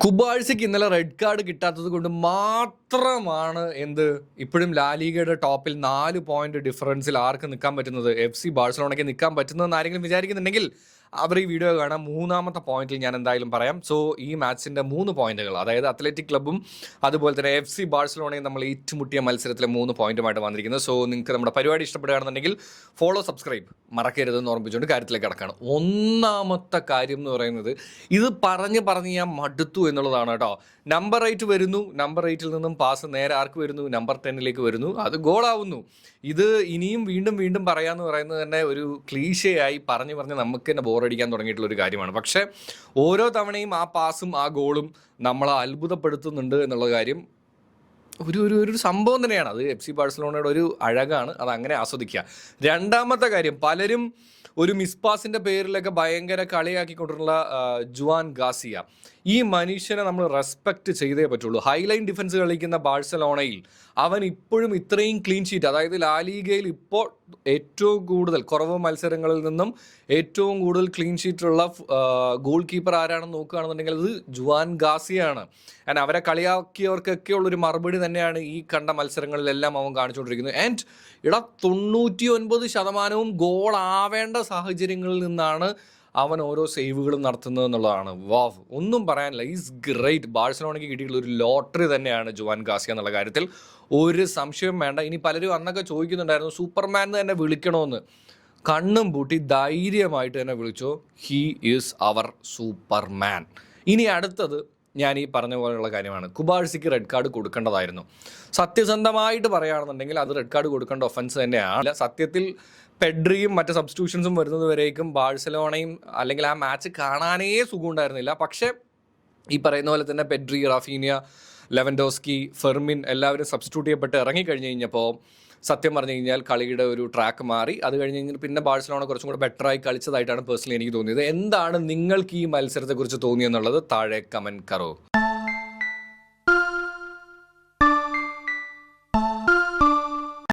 കുബാഴ്സയ്ക്ക് ഇന്നലെ red card കിട്ടാത്തത് കൊണ്ട് മാത്രമാണ് ഇപ്പോഴും ലാലിഗയുടെ ടോപ്പിൽ 4 പോയിന്റ് ഡിഫറൻസിൽ ആർക്ക് നിൽക്കാൻ പറ്റുന്നത്, FC ബാഴ്സലോണയ്ക്ക് നിൽക്കാൻ പറ്റുന്നതെന്ന് ആരെങ്കിലും വിചാരിക്കുന്നുണ്ടെങ്കിൽ അവർ ഈ വീഡിയോ കാണാം. 3ാമത്തെ പോയിന്റിൽ ഞാൻ എന്തായാലും പറയാം. സോ ഈ മാച്ചിൻ്റെ 3 പോയിന്റുകൾ, അതായത് അത്ലറ്റിക് ക്ലബ്ബും അതുപോലെ തന്നെ FC ബാഴ്സലോണയും നമ്മൾ ഏറ്റുമുട്ടിയ മത്സരത്തിലെ 3 പോയിന്റുമായിട്ട് വന്നിരിക്കുന്നത്. സോ നിങ്ങൾക്ക് നമ്മുടെ പരിപാടി ഇഷ്ടപ്പെടുകയാണെന്നുണ്ടെങ്കിൽ ഫോളോ, സബ്സ്ക്രൈബ് മറക്കരുതെന്ന് ഓർമ്മിച്ചുകൊണ്ട് കാര്യത്തിലേക്ക് കിടക്കുകയാണ്. ഒന്നാമത്തെ കാര്യം എന്ന് പറയുന്നത്, ഇത് പറഞ്ഞ് ഞാൻ മടുത്തു എന്നുള്ളതാണ് കേട്ടോ. നമ്പർ 8 വരുന്നു, നമ്പർ 8ൽ നിന്നും പാസ് നേരെ ആർക്ക് വരുന്നു, നമ്പർ 10ലേക്ക് വരുന്നു, അത് ഗോളാവുന്നു. ഇത് ഇനിയും വീണ്ടും പറയാമെന്ന് പറയുന്നത് തന്നെ ഒരു ക്ലീശയായി പറഞ്ഞ് നമുക്ക് തന്നെ ബോറടിക്കാൻ തുടങ്ങിയിട്ടുള്ള ഒരു കാര്യമാണ്. പക്ഷേ ഓരോ തവണയും ആ പാസും ആ ഗോളും നമ്മളെ അത്ഭുതപ്പെടുത്തുന്നുണ്ട് എന്നുള്ള കാര്യം ഒരു സംഭവം തന്നെയാണ്. അത് FC ബാഴ്സലോണയുടെ ഒരു അഴകാണ്, അത് അങ്ങനെ ആസ്വദിക്കുക. രണ്ടാമത്തെ കാര്യം, പലരും ഒരു മിസ്പാസിൻ്റെ പേരിലൊക്കെ ഭയങ്കര കളിയാക്കിക്കൊണ്ടിട്ടുള്ള ജുവാൻ ഗാസിയ, ഈ മനുഷ്യനെ നമ്മൾ റെസ്പെക്റ്റ് ചെയ്തേ പറ്റുള്ളൂ. ഹൈലൈൻ ഡിഫൻസ് കളിക്കുന്ന ബാഴ്സലോണയിൽ അവൻ ഇപ്പോഴും ഇത്രയും ക്ലീൻ ഷീറ്റ്, അതായത് ലാലിഗയിൽ ഇപ്പോൾ ഏറ്റവും കൂടുതൽ കുറവ് മത്സരങ്ങളിൽ നിന്നും ഏറ്റവും കൂടുതൽ ക്ലീൻ ഷീറ്റുള്ള ഗോൾ കീപ്പർ ആരാണെന്ന് നോക്കുകയാണെന്നുണ്ടെങ്കിൽ അത് ജുവാൻ ഗാസിയാണ്. ആൻഡ് അവരെ കളിയാക്കിയവർക്കൊക്കെ ഉള്ളൊരു മറുപടി തന്നെയാണ് ഈ കണ്ട മത്സരങ്ങളിലെല്ലാം അവൻ കാണിച്ചുകൊണ്ടിരിക്കുന്നത്. ആൻഡ് 99% ഗോൾ ആവേണ്ട സാഹചര്യങ്ങളിൽ നിന്നാണ് അവൻ ഓരോ സേവുകളും നടത്തുന്നത് എന്നുള്ളതാണ്. വാവ്, ഒന്നും പറയാനില്ല. Is great. ബാഴ്സലോണയ്ക്ക് കിട്ടിയിട്ടുള്ള ഒരു ലോട്ടറി തന്നെയാണ് ജുവാൻ ഗാസിയ എന്നുള്ള കാര്യത്തിൽ ഒരു സംശയം വേണ്ട. ഇനി പലരും അന്നൊക്കെ ചോദിക്കുന്നുണ്ടായിരുന്നു സൂപ്പർമാൻ എന്ന് തന്നെ വിളിക്കണമെന്ന്. കണ്ണും പൂട്ടി ധൈര്യമായിട്ട് തന്നെ വിളിച്ചോ, ഹീ ഈസ് അവർ സൂപ്പർമാൻ. ഇനി അടുത്തത് ഞാൻ ഈ പറഞ്ഞ പോലെയുള്ള കാര്യമാണ്. കുബാഴ്സിക്ക് റെഡ് കാർഡ് കൊടുക്കേണ്ടതായിരുന്നു. സത്യസന്ധമായിട്ട് പറയുകയാണെന്നുണ്ടെങ്കിൽ അത് റെഡ് കാർഡ് കൊടുക്കേണ്ട ഒഫൻസ് തന്നെയാണ്. സത്യത്തിൽ പെഡ്രിയും മറ്റ് സബ്സ്റ്റിറ്റ്യൂഷൻസും വരുന്നത് വരേക്കും ബാഴ്സലോണയും അല്ലെങ്കിൽ ആ മാച്ച് കാണാനേ സുഖമുണ്ടായിരുന്നില്ല. പക്ഷേ ഈ പറയുന്ന പോലെ തന്നെ പെഡ്രി, റാഫീനിയ, ലെവൻഡോസ്കി, ഫെർമിൻ എല്ലാവരും സബ്സ്റ്റിറ്റ്യൂട്ട് ചെയ്യപ്പെട്ട് ഇറങ്ങിക്കഴിഞ്ഞ് കഴിഞ്ഞപ്പോൾ സത്യം പറഞ്ഞു കഴിഞ്ഞാൽ കളിയുടെ ഒരു ട്രാക്ക് മാറി. അത് കഴിഞ്ഞ് കഴിഞ്ഞാൽ പിന്നെ ബാഴ്സലോണ കുറച്ചും കൂടെ ബെറ്ററായി കളിച്ചതായിട്ടാണ് പേഴ്സണലി എനിക്ക് തോന്നിയത്. എന്താണ് നിങ്ങൾക്ക് ഈ മത്സരത്തെക്കുറിച്ച് തോന്നിയെന്നുള്ളത് താഴെ കമൻറ്റ് കറോ.